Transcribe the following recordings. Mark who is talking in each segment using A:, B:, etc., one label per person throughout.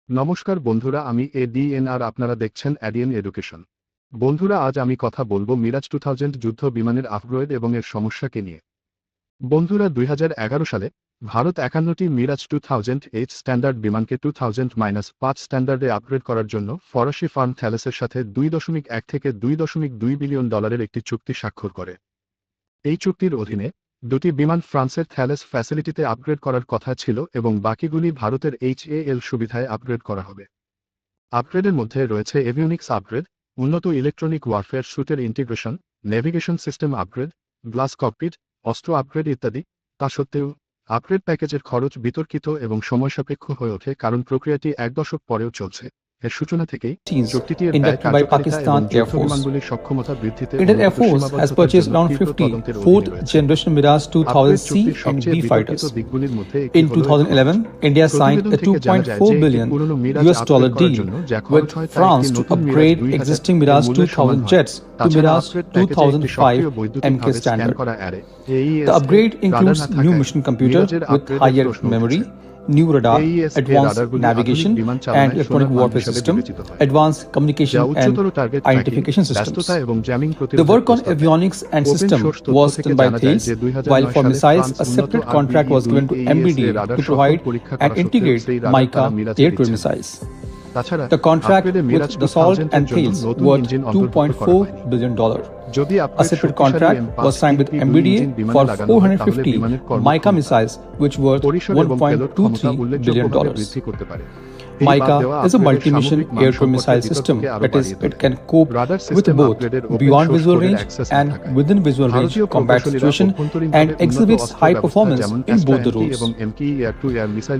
A: নমস্কার বন্ধুরা, আমি এডিএন আর আপনারা দেখছেন এডিএন এডুকেশন। বন্ধুরা, আজ আমি কথা বলবো মিরাজ 2000 যুদ্ধ বিমানের আপগ্রেড এবং এর সমস্যাকে নিয়ে। বন্ধুরা, 2011 সালে ভারত 51টি মিরাজ 2000 স্ট্যান্ডার্ড বিমানকে 2000-5 স্ট্যান্ডার্ডে আপগ্রেড করার জন্য ফরাসি ফার্ম থ্যালেসের সাথে 2.1 থেকে 2.2 বিলিয়ন ডলারের একটি চুক্তি স্বাক্ষর করে। এই চুক্তির অধীনে দুটি বিমান ফ্রান্সের থ্যালেস ফ্যাসিলিটিতে আপগ্রেড করার কথা ছিল এবং বাকিগুলি ভারতের HAL সুবিধায় আপগ্রেড করা হবে। আপগ্রেডের মধ্যে রয়েছে এভিওনিক্স আপগ্রেড, উন্নত ইলেকট্রনিক ওয়ারফেয়ার স্যুটের integration, navigation system upgrade, glass cockpit, অস্ত্র আপগ্রেড ইত্যাদি। তা সত্ত্বেও আপগ্রেড প্যাকেজের খরচ বিতর্কিত এবং সময়সাপেক্ষ হয়ে ওঠে, কারণ প্রক্রিয়াটি 1 দশক পরেও চলছে। এর সূচনা থেকেই চুক্তিটি এর ব্যয় কার্যকারিতা এবং যুদ্ধ বিমানগুলির সক্ষমতা বৃদ্ধিতে
B: Indian Air Force has purchased around 50 fourth-generation Mirage 2000C and B fighters. In 2011, India signed a $2.4 billion deal with France to upgrade existing Mirage 2000 jets to Mirage 2005 MK standard. The upgrade includes new mission computer with higher memory, new radar, advanced navigation and electronic warfare system, advanced communication and identification systems. The work on avionics and system was done by Thales, while for missiles a separate contract was given to MBDA to provide and integrate Mica air-to-air missiles. The contract with Dassault and Thales worth $2.4 billion. A separate contract was signed with MBDA for 450 Mica missiles, which worth $1.23 billion. Mica is a multi-mission air-to-air missile system, that is, it can cope with both beyond visual range and within visual range combat situation and exhibits high performance in both the roles.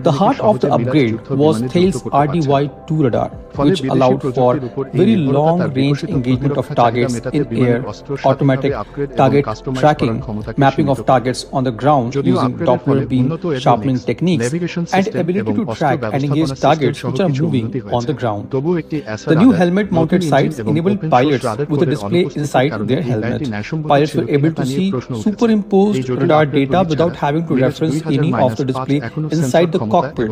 B: The heart of the upgrade was Thales RDY-2 radar, which allowed for very long-range engagement of targets in air, automatic target tracking, mapping of targets on the ground using Doppler beam sharpening techniques, and ability to track and engage targets which are moving on the ground. The new helmet-mounted sights enabled pilots with a display inside their helmet. Pilots were able to see superimposed radar data without having to reference any of the display inside the cockpit.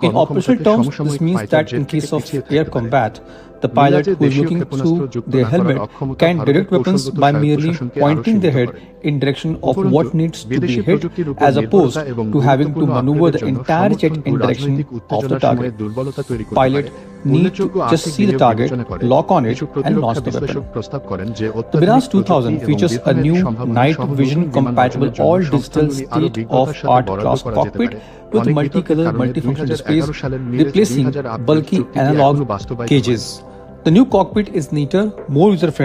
B: In operational terms, this means that in case of air combat, the pilot who is looking through their helmet can direct weapons by merely pointing their head in direction of what needs to be hit, as opposed to having to maneuver the entire jet in direction of the target. Pilot need to just see the target, lock on it, and launch the weapon. The Mirage 2000 features a new night vision compatible all-digital state-of-art glass cockpit with multicolor, multifunction displays, replacing bulky analog cages. The new cockpit is neater, more user-friendly,